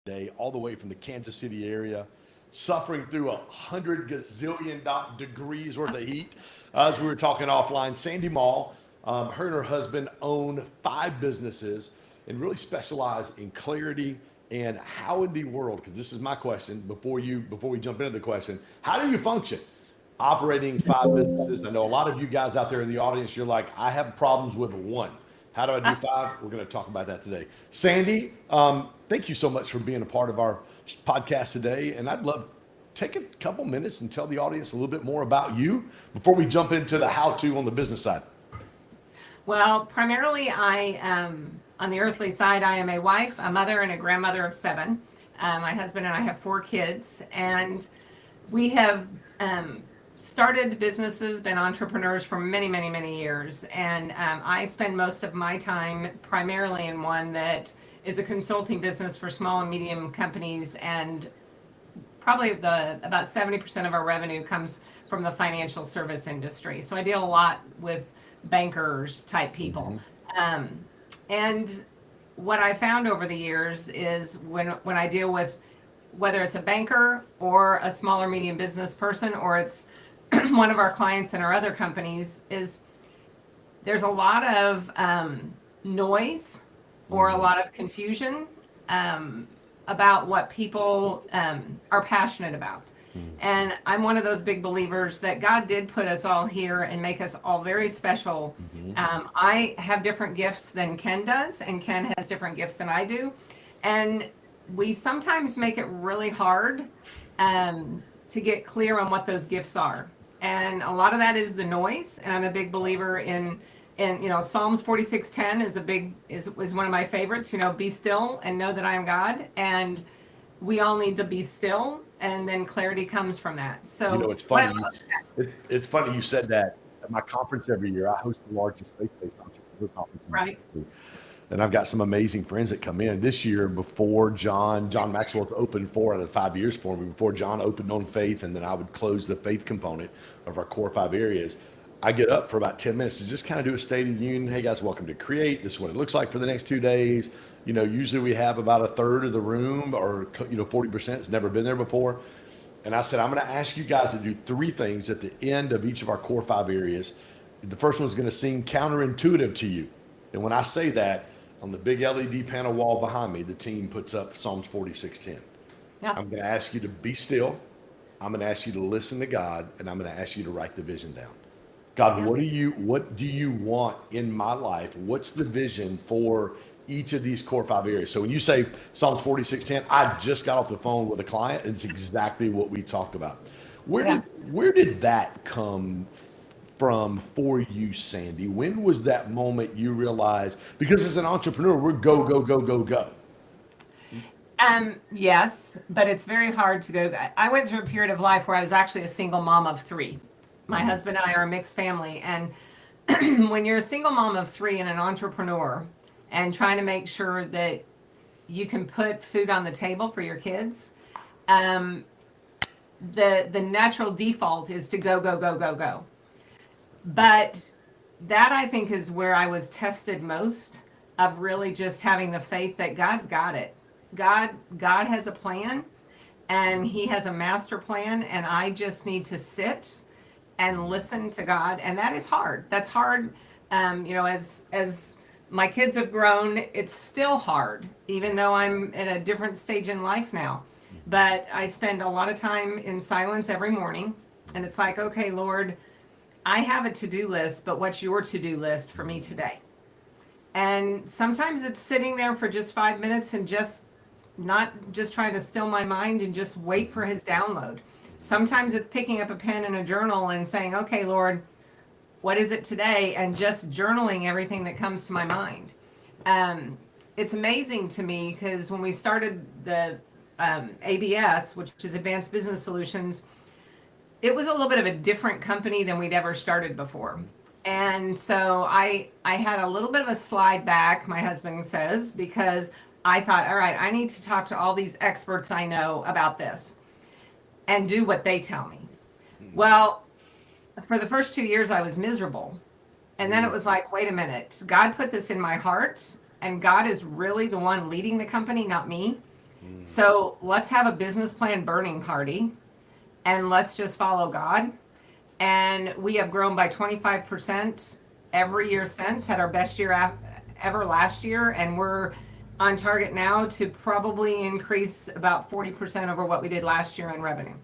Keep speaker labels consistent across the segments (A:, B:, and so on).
A: today, all the way from the Kansas City area, suffering through 100 gazillion degrees worth of heat. As we were talking offline, Sandy Maul, her and her husband own 5 businesses and really specialize in clarity and how in the world, because this is my question before we jump into the question, how do you function operating 5 businesses? I know a lot of you guys out there in the audience, you're like, I have problems with one. How do I do 5? We're going to talk about that today. Sandy, thank you so much for being a part of our podcast today. And I'd love take a couple minutes and tell the audience a little bit more about you before we jump into the how-to on the business side.
B: Well, primarily I on the earthly side, I am a wife, a mother, and a grandmother of 7. My husband and I have 4 kids, and we have started businesses, been entrepreneurs for many, many, many years. And I spend most of my time primarily in one that is a consulting business for small and medium companies, and probably about 70% of our revenue comes from the financial service industry. So I deal a lot with bankers type people. And what I found over the years is when I deal with, whether it's a banker or a small or medium business person, or it's one of our clients in our other companies, is there's a lot of noise or a lot of confusion about what people are passionate about. And I'm one of those big believers that God did put us all here and make us all very special. I have different gifts than Ken does, and Ken has different gifts than I do. And we sometimes make it really hard to get clear on what those gifts are. And a lot of that is the noise. And I'm a big believer in Psalms 46:10 is one of my favorites. Be still and know that I am God. And we all need to be still, and then clarity comes from that. So
A: it's funny. It's funny you said that. At my conference every year, I host the largest faith-based entrepreneur conference.
B: Right.
A: And I've got some amazing friends that come in. This year, before John Maxwell's opened 4 out of 5 years for me, before John opened on faith, and then I would close the faith component of our core 5 areas, I get up for about 10 minutes to just kind of do a State of the Union. Hey guys, welcome to Create. This is what it looks like for the next 2 days. Usually we have about a third of the room, or 40% has never been there before. And I said, I'm going to ask you guys to do 3 things at the end of each of our core 5 areas. The first one is going to seem counterintuitive to you. And when I say that, on the big LED panel wall behind me, the team puts up Psalms 46:10.
B: Yeah.
A: I'm going to ask you to be still. I'm going to ask you to listen to God, and I'm going to ask you to write the vision down. God, what do you want in my life? What's the vision for each of these core 5 areas? So when you say Psalms 46:10, I just got off the phone with a client, and it's exactly what we talked about. Where did that come from for you, Sandy? When was that moment you realized, because as an entrepreneur, we're go, go, go, go, go.
B: Yes, but it's very hard to go. I went through a period of life where I was actually a single mom of 3. My husband and I are a mixed family. And when you're a single mom of 3 and an entrepreneur and trying to make sure that you can put food on the table for your kids, the natural default is to go, go, go, go, go. But that, I think, is where I was tested most, of really just having the faith that God's got it. God has a plan, and he has a master plan, and I just need to sit and listen to God. And that is hard. That's hard. As my kids have grown, it's still hard, even though I'm at a different stage in life now. But I spend a lot of time in silence every morning. And it's like, okay, Lord, I have a to-do list, but what's your to-do list for me today? And sometimes it's sitting there for just 5 minutes and just not just trying to still my mind and just wait for his download. Sometimes it's picking up a pen and a journal and saying, okay, Lord, what is it today? And just journaling everything that comes to my mind. It's amazing to me, because when we started the ABS, which is Advanced Business Solutions, it was a little bit of a different company than we'd ever started before. And so I had a little bit of a slide back, my husband says, because I thought, all right, I need to talk to all these experts I know about this and do what they tell me. Well, for the first 2 years, I was miserable. And then it was like, wait a minute, God put this in my heart, and God is really the one leading the company, not me. So let's have a business plan burning party and let's just follow God. And we have grown by 25% every year since, had our best year ever last year. And we're on target now to probably increase about 40% over what we did last year in revenue.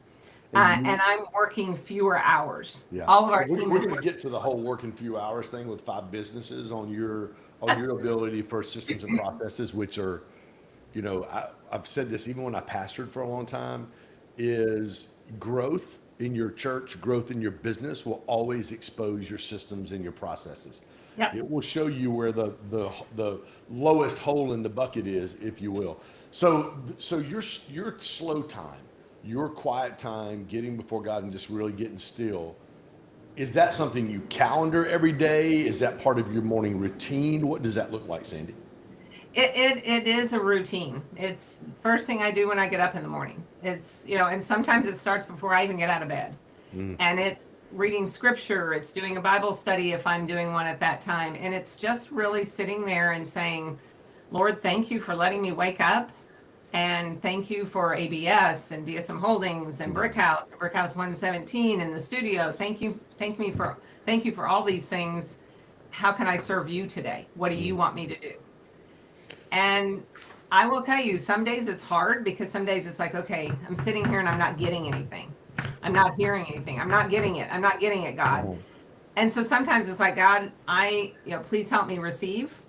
B: And I'm working fewer hours.
A: Yeah.
B: All of our
A: We're
B: team
A: going
B: is
A: to get to the whole working few hours thing with 5 businesses on your ability for systems and processes, which are, I've said this even when I pastored for a long time, is growth in your church, growth in your business will always expose your systems and your processes.
B: Yep.
A: It will show you where the lowest hole in the bucket is, if you will. So your slow time, your quiet time, getting before God and just really getting still, is that something you calendar every day? Is that part of your morning routine? What does that look like, Sandy?
B: It is a routine. It's first thing I do when I get up in the morning. It's, and sometimes it starts before I even get out of bed. And it's reading scripture. It's doing a Bible study if I'm doing one at that time. And it's just really sitting there and saying, Lord, thank you for letting me wake up. And thank you for ABS and DSM Holdings and Brickhouse 117 in the studio. Thank you for all these things. How can I serve you today? What do you want me to do? And I will tell you, some days it's hard because some days it's like, okay, I'm sitting here and I'm not getting anything. I'm not hearing anything. I'm not getting it. I'm not getting it, God. And so sometimes it's like, God, please help me receive.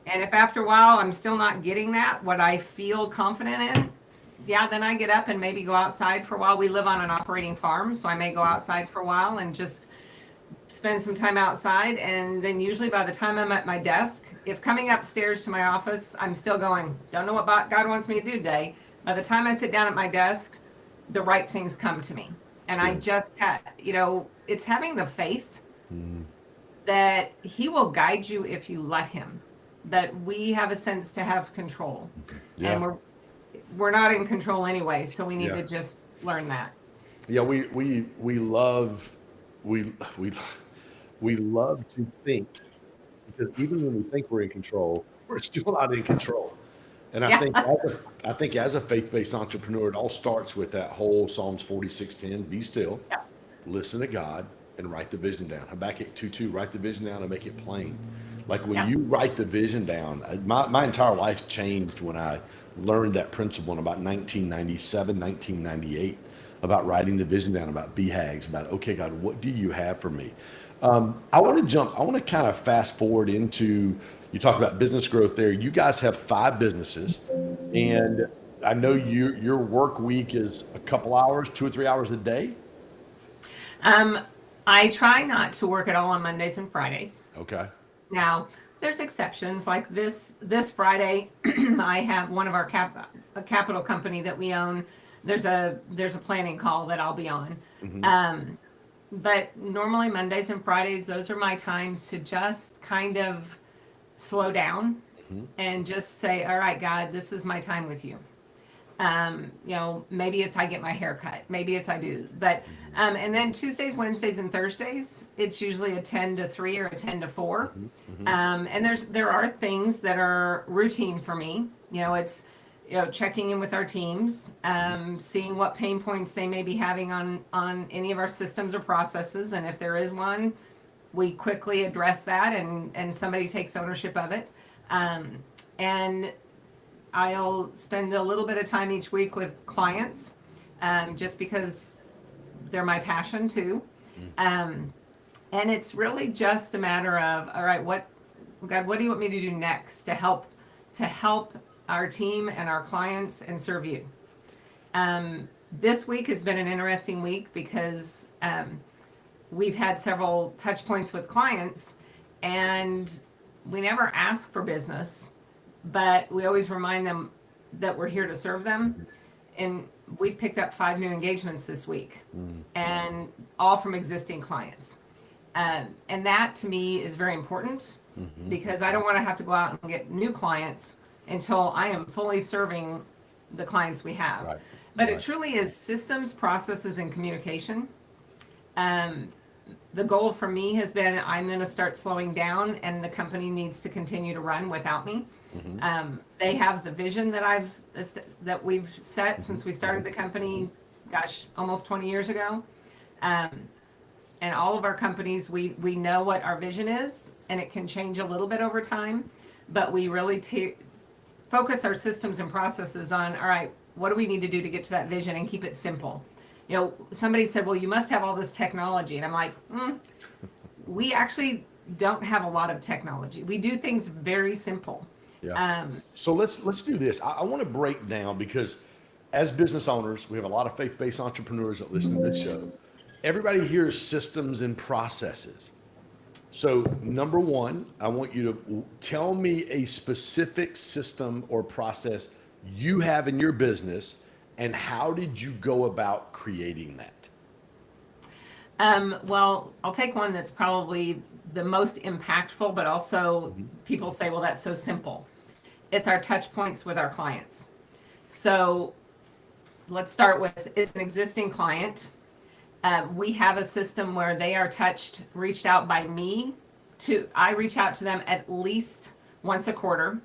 B: And if after a while I'm still not getting that, what I feel confident in, then I get up and maybe go outside for a while. We live on an operating farm, so I may go outside for a while and just spend some time outside. And then usually by the time I'm at my desk, if coming upstairs to my office, I'm still going, don't know what God wants me to do today. By the time I sit down at my desk, the right things come to me. And I just had, it's having the faith that he will guide you if you let him. That we have a sense to have control, and we're not in control anyway, so we need to just learn that.
A: Yeah, we love to think, because even when we think we're in control, we're still not in control. And I think as a faith-based entrepreneur, it all starts with that whole Psalms 46:10, be still, listen to God, and write the vision down. Habakkuk 2:2, write the vision down and make it plain. Like when you write the vision down, my entire life changed when I learned that principle in about 1997, 1998, about writing the vision down, about BHAGs, about, okay, God, what do you have for me? I want to kind of fast forward into, you talk about business growth there. You guys have 5 businesses, and I know your work week is a couple hours, 2 or 3 hours a day.
B: I try not to work at all on Mondays and Fridays.
A: Okay.
B: Now, there's exceptions. Like this Friday, I have one of our a capital company that we own. There's a planning call that I'll be on. But normally Mondays and Fridays, those are my times to just kind of slow down and just say, all right, God, this is my time with you. Maybe it's I get my hair cut, maybe it's I do, but and then Tuesdays, Wednesdays, and Thursdays, it's usually a 10 to 3 or a 10 to 4. And there are things that are routine for me. It's checking in with our teams, seeing what pain points they may be having on any of our systems or processes, and if there is one, we quickly address that, and somebody takes ownership of it. And I'll spend a little bit of time each week with clients, just because they're my passion too. And it's really just a matter of, all right, God, what do you want me to do next to help our team and our clients and serve you? This week has been an interesting week because we've had several touch points with clients, and we never ask for business, but we always remind them that we're here to serve them. And we've picked up 5 new engagements this week, and all from existing clients. And that to me is very important, because I don't want to have to go out and get new clients until I am fully serving the clients we have.
A: Right.
B: But it truly is systems, processes, and communication. The goal for me has been, I'm going to start slowing down, and the company needs to continue to run without me. They have the vision that we've set since we started the company, gosh, almost 20 years ago. And all of our companies, we know what our vision is, and it can change a little bit over time, but we really focus our systems and processes on, all right, what do we need to do to get to that vision and keep it simple? You know, somebody said, well, you must have all this technology. And I'm like, we actually don't have a lot of technology. We do things very simple.
A: Yeah. So let's do this. I want to break down, because as business owners, we have a lot of faith-based entrepreneurs that listen to this show. Everybody hears systems and processes. So number one, I want you to tell me a specific system or process you have in your business, and how did you go about creating that?
B: Well, I'll take one that's probably the most impactful, but also people say, well, that's so simple. It's our touch points with our clients. So let's start with, it's an existing client. We have a system where they are reached out by me I reach out to them at least once a quarter,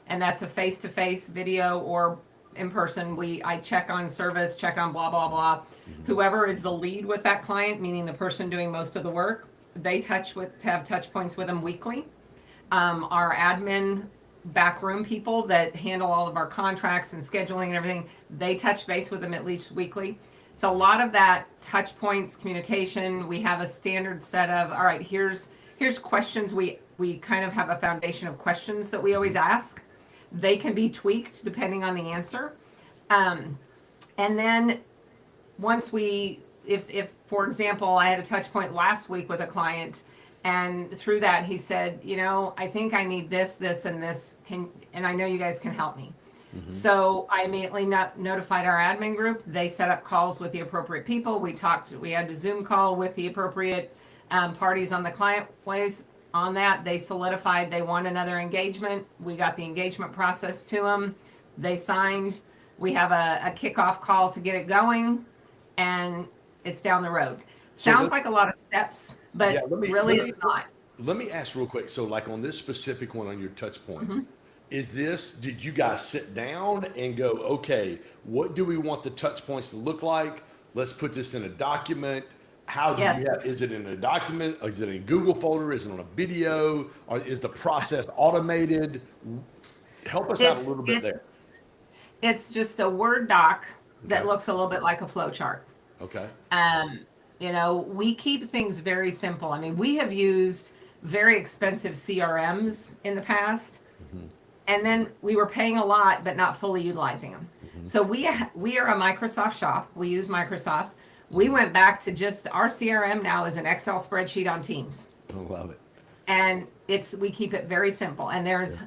B: and that's a face-to-face video or in person. I check on service, check on blah, blah, blah. Whoever is the lead with that client, meaning the person doing most of the work, they have touch points with them weekly. Our admin backroom people that handle all of our contracts and scheduling and everything, they touch base with them at least weekly. It's a lot of that touch points, communication. We have a standard set of, all right, here's questions. We kind of have a foundation of questions that we always ask. They can be tweaked depending on the answer. And then once if for example, I had a touch point last week with a client, and through that he said, I think I need this, and this, and I know you guys can help me. So I immediately notified our admin group. They set up calls with the appropriate people. We had a Zoom call with the appropriate parties on the client ways. On that, they solidified they want another engagement. We got the engagement process to them. They signed. We have a kickoff call to get it going, and it's down the road. Sounds like a lot of steps, but really it's not.
A: Let me ask real quick. So like on this specific one on your touch points, did you guys sit down and go, okay, what do we want the touch points to look like? Let's put this in a document. Is it in a document? Is it in a Google folder? Is it on a video? Or is the process automated? Help us out a little bit there.
B: It's just a Word doc that looks a little bit like a flow chart.
A: Okay.
B: We keep things very simple. I mean, we have used very expensive CRMs in the past, and then we were paying a lot, but not fully utilizing them. So we are a Microsoft shop. We use Microsoft. We went back to just our CRM now is an Excel spreadsheet on Teams.
A: I love it.
B: And we keep it very simple. And there's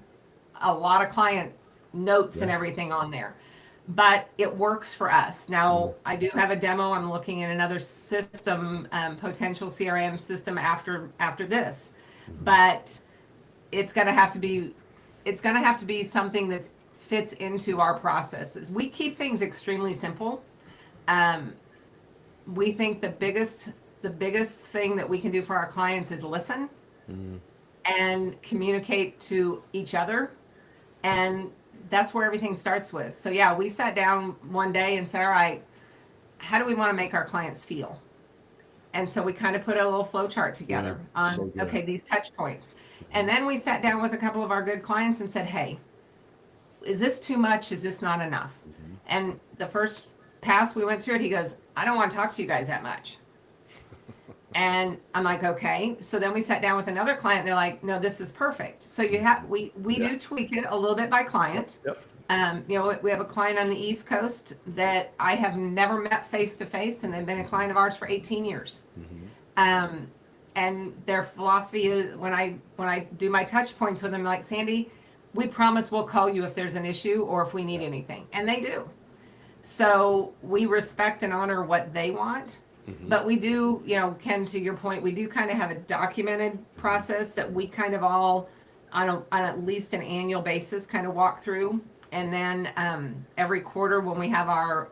B: a lot of client notes and everything on there. But it works for us. Now, I do have a demo. I'm looking at another system, potential CRM system after this. But it's going to have to be something that fits into our processes. We keep things extremely simple. We think the biggest thing that we can do for our clients is listen and communicate to each other. And that's where everything starts with. So yeah, we sat down one day and said, all right, how do we want to make our clients feel? And so we kind of put a little flow chart together on, these touch points. And then we sat down with a couple of our good clients and said, hey, is this too much? Is this not enough? And the first pass we went through it, he goes, I don't want to talk to you guys that much. And I'm like, okay. So then we sat down with another client. They're like, no, this is perfect. So we do tweak it a little bit by client. We have a client on the East Coast that I have never met face to face, and they've been a client of ours for 18 years. And their philosophy is when I do my touch points with them, like, Sandy, we promise we'll call you if there's an issue or if we need anything. And they do. So we respect and honor what they want. But we do, Ken, to your point, we do kind of have a documented process that we kind of all on at least an annual basis kind of walk through. And then every quarter when we have our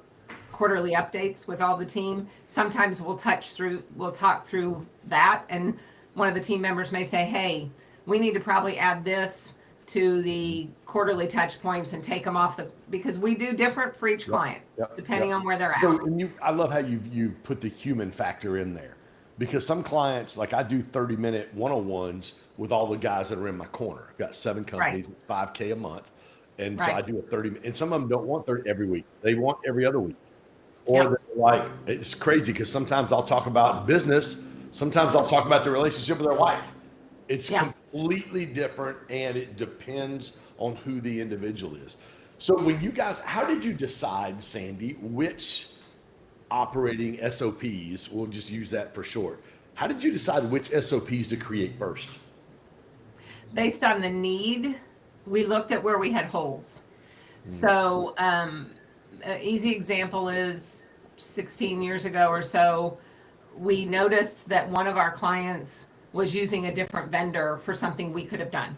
B: quarterly updates with all the team, sometimes we'll talk through that. And one of the team members may say, hey, we need to probably add this to the quarterly touch points and take them off because we do different for each client, depending on where they're at.
A: So, and I love how you put the human factor in there, because some clients, like I do 30-minute one-on-ones with all the guys that are in my corner. I've got 7 companies, it's $5K a month. And so I do a 30, and some of them don't want 30 every week. They want every other week. Or they're like, it's crazy because sometimes I'll talk about business. Sometimes I'll talk about the relationship with their wife. It's completely different, and it depends on who the individual is. So when you guys, how did you decide, Sandy, which operating SOPs, we'll just use that for short. How did you decide which SOPs to create first?
B: Based on the need, we looked at where we had holes. So an easy example is 16 years ago or so, we noticed that one of our clients was using a different vendor for something we could have done.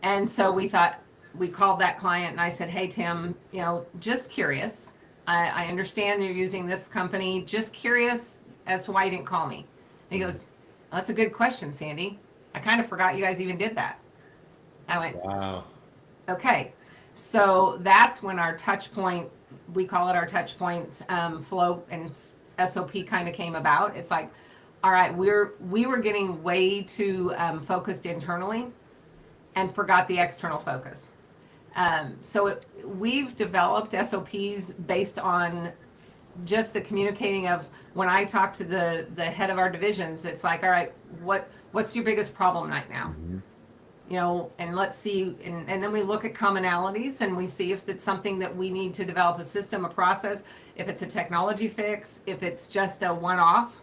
B: And so we called that client and I said, hey, Tim, just curious. I understand you're using this company. Just curious as to why you didn't call me. And he goes, well, that's a good question, Sandy. I kind of forgot you guys even did that. I went, wow. Okay. So that's when our touch point, we call it our touch point flow and SOP kind of came about. It's like, all right, we were getting way too focused internally and forgot the external focus. So we've developed SOPs based on just the communicating of when I talk to the head of our divisions, it's like, all right, what's your biggest problem right now? And let's see, and then we look at commonalities and we see if it's something that we need to develop a system, a process, if it's a technology fix, if it's just a one-off.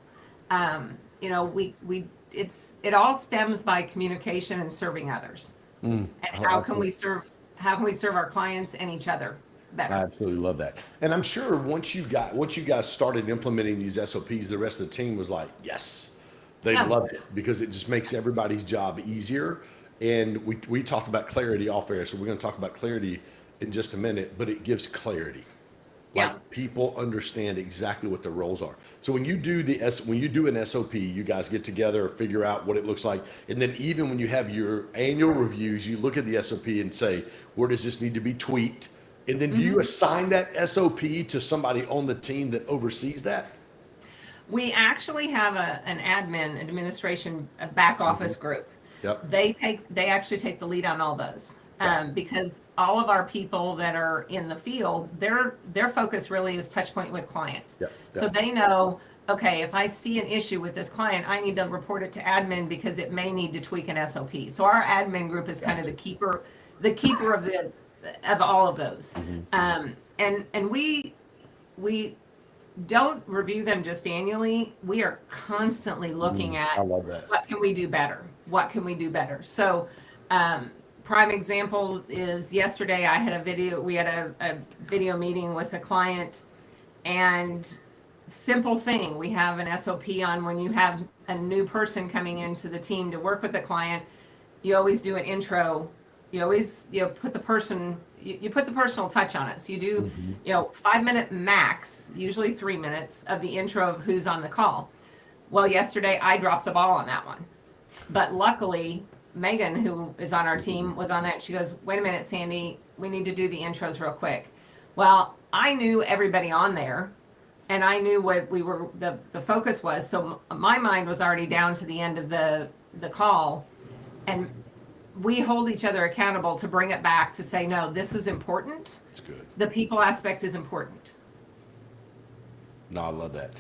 B: It all stems by communication and serving others. And how can we serve our clients and each other better?
A: I absolutely love that. And I'm sure once you guys started implementing these SOPs, the rest of the team was like, yes, they loved it, because it just makes everybody's job easier. And we talked about clarity off air, so we're going to talk about clarity in just a minute, but it gives clarity. Like people understand exactly what their roles are. So when you do an SOP, you guys get together, figure out what it looks like, and then even when you have your annual reviews, you look at the SOP and say, where does this need to be tweaked? And then do you assign that SOP to somebody on the team that oversees that?
B: We actually have an administration, a back office group. They actually take the lead on all those. Because all of our people that are in the field, their focus really is touch point with clients. So they know, okay, if I see an issue with this client, I need to report it to admin because it may need to tweak an SOP. So our admin group is kind of the keeper of all of those. And we don't review them just annually. We are constantly looking at what can we do better? What can we do better? So prime example is yesterday we had a video meeting with a client, and simple thing, we have an SOP on when you have a new person coming into the team to work with the client, you always do an intro. You always put the personal touch on it. So you do 5-minute max, usually 3 minutes of the intro of who's on the call. Well, yesterday I dropped the ball on that one, but luckily Megan, who is on our team, was on that. She goes, wait a minute, Sandy, we need to do the intros real quick. Well, I knew everybody on there and I knew what the focus was. So my mind was already down to the end of the call, and we hold each other accountable to bring it back to say, no, this is important.
A: That's good.
B: The people aspect is important.
A: No, I love that.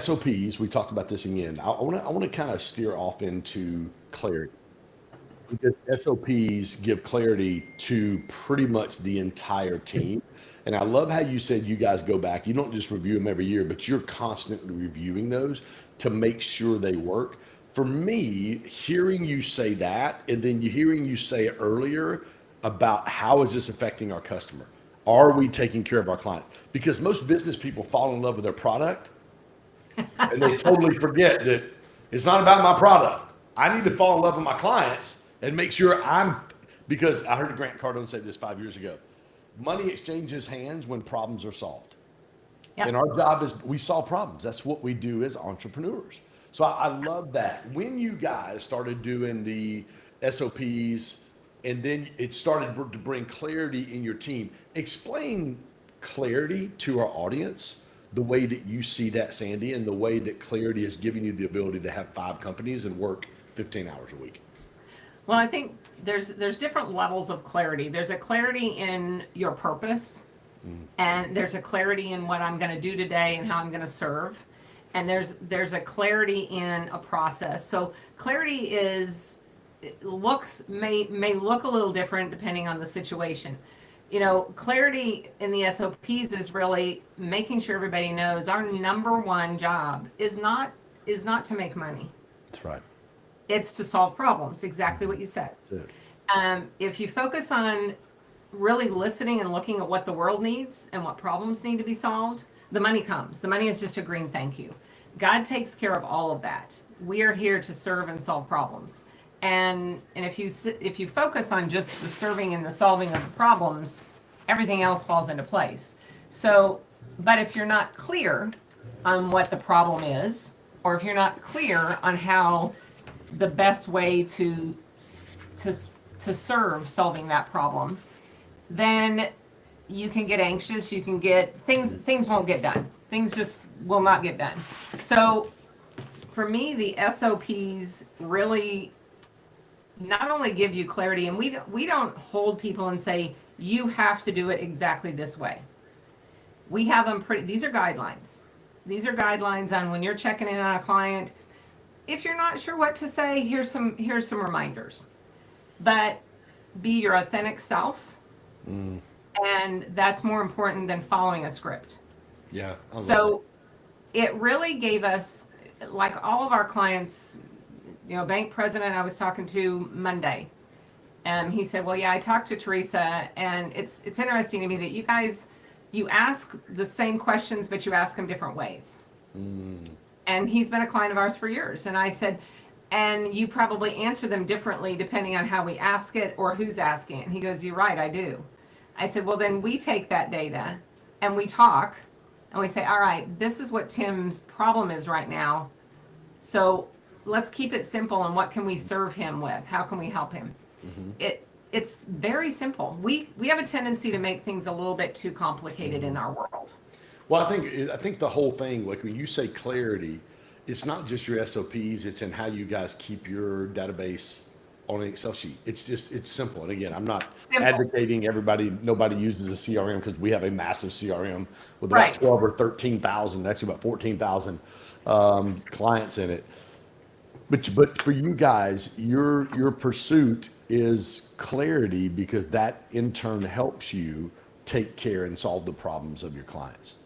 A: SOPs, we talked about this again. I want to kind of steer off into clarity, because SOPs give clarity to pretty much the entire team. And I love how you said you guys go back. You don't just review them every year, but you're constantly reviewing those to make sure they work. For me, hearing you say that, and then hearing you say earlier about how is this affecting our customer? Are we taking care of our clients? Because most business people fall in love with their product and they totally forget that it's not about my product. I need to fall in love with my clients and make sure because I heard Grant Cardone say this 5 years ago, money exchanges hands when problems are solved. And our job is we solve problems. That's what we do as entrepreneurs. So I love that. When you guys started doing SOPs, and then it started to bring clarity in your team. Explain clarity to our audience, the way that you see that, Sandy, and the way that clarity is giving you the ability to have 5 companies and work 15 hours a week.
B: Well, I think there's different levels of clarity. There's a clarity in your purpose, and there's a clarity in what I'm going to do today and how I'm going to serve, and there's a clarity in a process. So clarity may look a little different depending on the situation. You know, clarity in the SOPs is really making sure everybody knows our number one job is not to make money.
A: That's right.
B: It's to solve problems, exactly what you said.
A: That's it.
B: If you focus on really listening and looking at what the world needs and what problems need to be solved, the money comes. The money is just a green thank you. God takes care of all of that. We are here to serve and solve problems. And if you focus on just the serving and the solving of the problems, everything else falls into place. So, but if you're not clear on what the problem is, or if you're not clear on how the best way to serve solving that problem, then you can get anxious. You can get things won't get done. Things just will not get done. So for me, the SOPs really not only give you clarity, and we don't hold people and say you have to do it exactly this way. We have them these are guidelines. These are guidelines on when you're checking in on a client. If you're not sure what to say, here's some reminders. But be your authentic self. And that's more important than following a script.
A: Yeah.
B: So it really gave us, like all of our clients, you know, bank president I was talking to Monday, and he said, well, yeah, I talked to Teresa, and it's interesting to me that you ask the same questions, but you ask them different ways. And he's been a client of ours for years. And I said, and you probably answer them differently depending on how we ask it or who's asking it. And he goes, you're right, I do. I said, well, then we take that data and we talk and we say, all right, this is what Tim's problem is right now. So let's keep it simple. And what can we serve him with? How can we help him? It's very simple. We have a tendency to make things a little bit too complicated in our world.
A: Well, I think the whole thing, like when you say clarity, it's not just your SOPs, it's in how you guys keep your database on an Excel sheet. It's simple. And again, I'm not advocating nobody uses a CRM, because we have a massive CRM with about 12 or 13,000, actually about 14,000 clients in it. But for you guys, your pursuit is clarity, because that in turn helps you take care and solve the problems of your clients.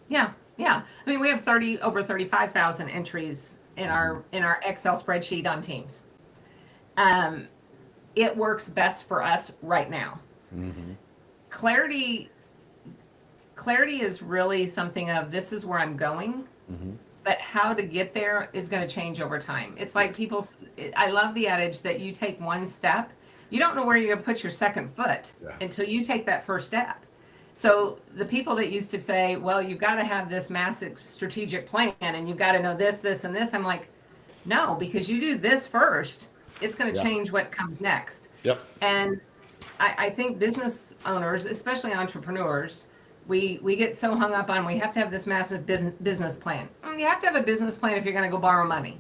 B: Yeah. I mean, we have over 35,000 entries in our Excel spreadsheet on Teams. It works best for us right now. Clarity is really something of, this is where I'm going, but how to get there is going to change over time. It's like I love the adage that you take one step. You don't know where you're going to put your second foot until you take that first step. So the people that used to say, well, you've got to have this massive strategic plan and you've got to know this, this, and this. I'm like, no, because you do this first, it's going to change what comes next. And I think business owners, especially entrepreneurs, we get so hung up on, we have to have this massive business plan. You have to have a business plan if you're going to go borrow money.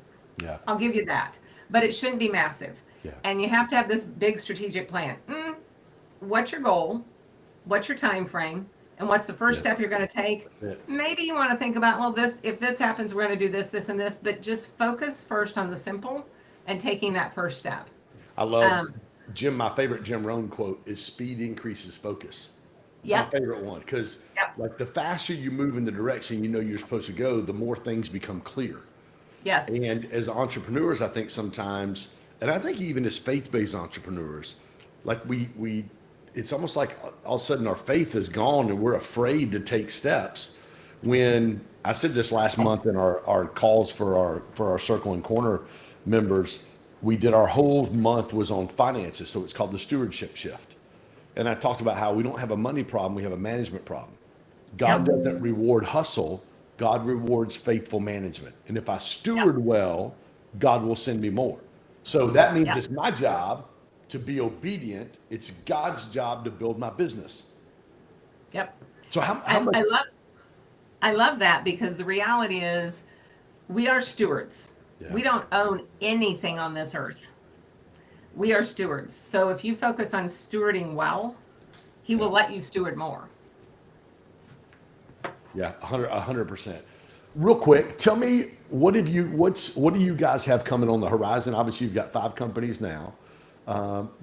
B: I'll give you that. But it shouldn't be massive. And you have to have this big strategic plan. What's your goal? What's your time frame? And what's the first step you're going to take? Maybe you want to think about, well, if this happens, we're going to do this, this, and this. But just focus first on the simple and taking that first step.
A: I love my favorite Jim Rohn quote is, speed increases focus. It's my favorite one, because like the faster you move in the direction you know you're supposed to go, the more things become clear. And as entrepreneurs, I think sometimes, and I think even as faith-based entrepreneurs, like it's almost like all of a sudden our faith is gone and we're afraid to take steps. When I said this last month in our calls for our Circle and Corner members, we did our whole month was on finances. So it's called the stewardship shift. And I talked about how we don't have a money problem, we have a management problem. God doesn't reward hustle, God rewards faithful management. And if I steward well, God will send me more. So that means
B: Yeah.
A: it's my job to be obedient. It's God's job to build my business.
B: Yep.
A: So how
B: And
A: much?
B: I love that because the reality is we are stewards.
A: Yeah.
B: We don't own anything on this earth. We are stewards. So if you focus on stewarding well, he will let you steward more.
A: Yeah, 100%. Real quick, tell me what do you guys have coming on the horizon? Obviously, you've got 5 companies now.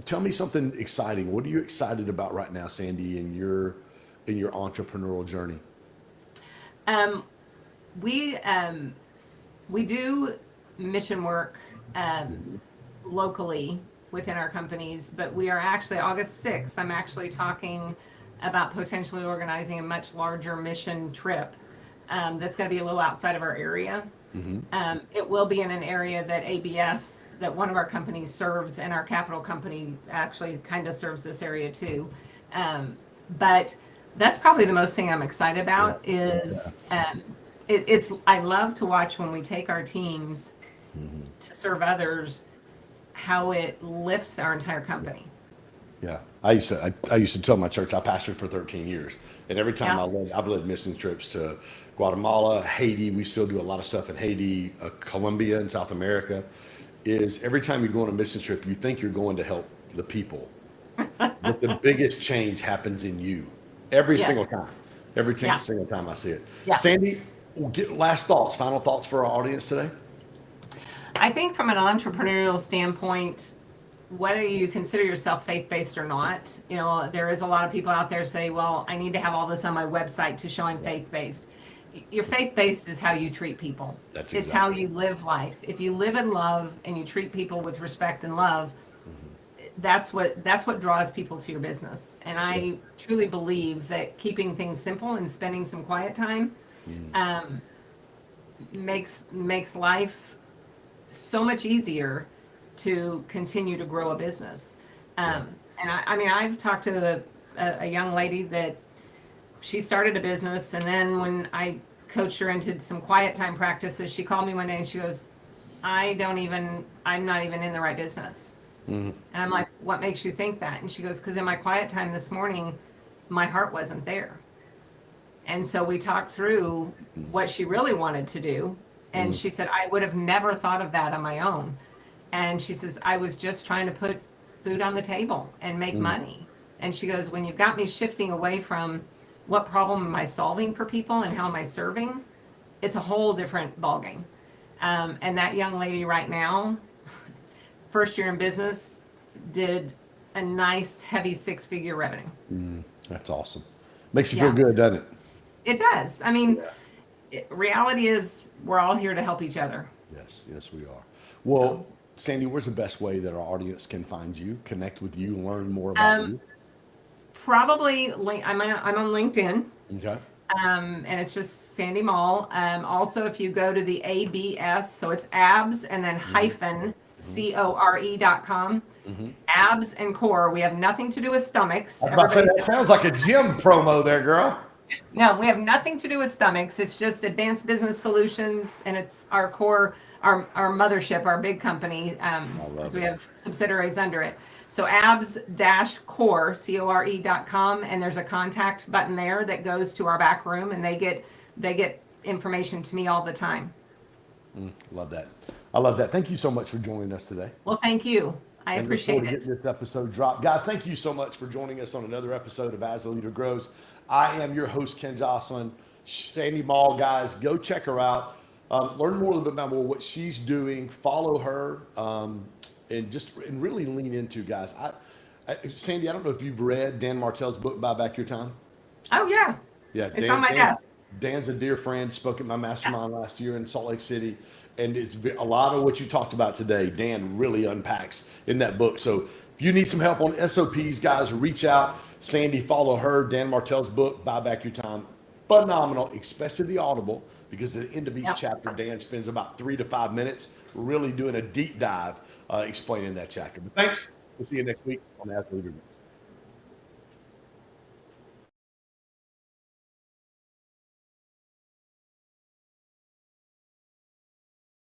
A: Tell me something exciting. What are you excited about right now, Sandy, in your entrepreneurial journey?
B: Um, we we do mission work locally within our companies, but we are actually August 6th. I'm actually talking about potentially organizing a much larger mission trip that's going to be a little outside of our area. It will be in an area that ABS, that one of our companies serves, and our capital company actually kind of serves this area too. But that's probably the most thing I'm excited about is it's I love to watch when we take our teams to serve others, how it lifts our entire company.
A: Yeah, I used to tell my church I pastored for 13 years, and every time
B: Yeah.
A: I've led mission trips to Guatemala, Haiti. We still do a lot of stuff in Haiti, Colombia, and South America. Is every time you go on a mission trip, you think you're going to help the people, but the biggest change happens in you every
B: Yes.
A: single time. Every
B: Yeah.
A: single time I see it.
B: Yeah.
A: Sandy, we'll get last thoughts, final thoughts for our audience today.
B: I think from an entrepreneurial standpoint, whether you consider yourself faith-based or not, there is a lot of people out there say, well, I need to have all this on my website to show I'm faith-based. Your faith-based is how you treat people. It's how you live life. If you live in love and you treat people with respect and love, that's what draws people to your business. And I truly believe that keeping things simple and spending some quiet time makes life so much easier to continue to grow a business. And I mean, I've talked to a young lady that she started a business, and then when I coached her into some quiet time practices, she called me one day and she goes, I'm not even in the right business. And I'm like, what makes you think that? And she goes, because in my quiet time this morning, my heart wasn't there. And so we talked through what she really wanted to do. And she said, I would have never thought of that on my own. And she says, I was just trying to put food on the table and make money. And she goes, when you've got me shifting away from what problem am I solving for people and how am I serving, it's a whole different ballgame. And that young lady right now, first year in business, did a nice heavy 6-figure revenue.
A: That's awesome. Makes you feel good, doesn't it?
B: It does. I mean, reality is we're all here to help each other.
A: Yes, we are. Well, Sandy, where's the best way that our audience can find you, connect with you, learn more about you?
B: Probably I'm on LinkedIn.
A: Okay.
B: And it's just Sandy Maul. Also, if you go to the ABS, so it's abs and then hyphen CORE.com. Abs and core. We have nothing to do with stomachs.
A: I was about to say, that sounds like a gym promo there, girl.
B: No, we have nothing to do with stomachs. It's just advanced business solutions, and it's our core, our mothership, our big company, because we have subsidiaries under it. So abs-core, CORE.com, and there's a contact button there that goes to our back room, and they get information to me all the time.
A: Love that. I love that. Thank you so much for joining us today.
B: Well, thank you. I appreciate it.
A: Getting this episode dropped. Guys, thank you so much for joining us on another episode of As a Leader Grows. I am your host, Ken Joslin. Sandy Maul, guys, go check her out. Learn more a little bit about what she's doing. Follow her, and really lean into, guys. Sandy, I don't know if you've read Dan Martell's book, Buy Back Your Time.
B: Oh, yeah.
A: Yeah,
B: it's on my desk.
A: Dan's a dear friend, spoke at my mastermind last year in Salt Lake City. And it's a lot of what you talked about today, Dan really unpacks in that book. So if you need some help on SOPs, guys, reach out. Sandy, follow her. Dan Martell's book, Buy Back Your Time. Phenomenal, especially the Audible, because at the end of each chapter, Dan spends about 3 to 5 minutes really doing a deep dive explaining that chapter. But thanks. We'll see you next week on As a Leader.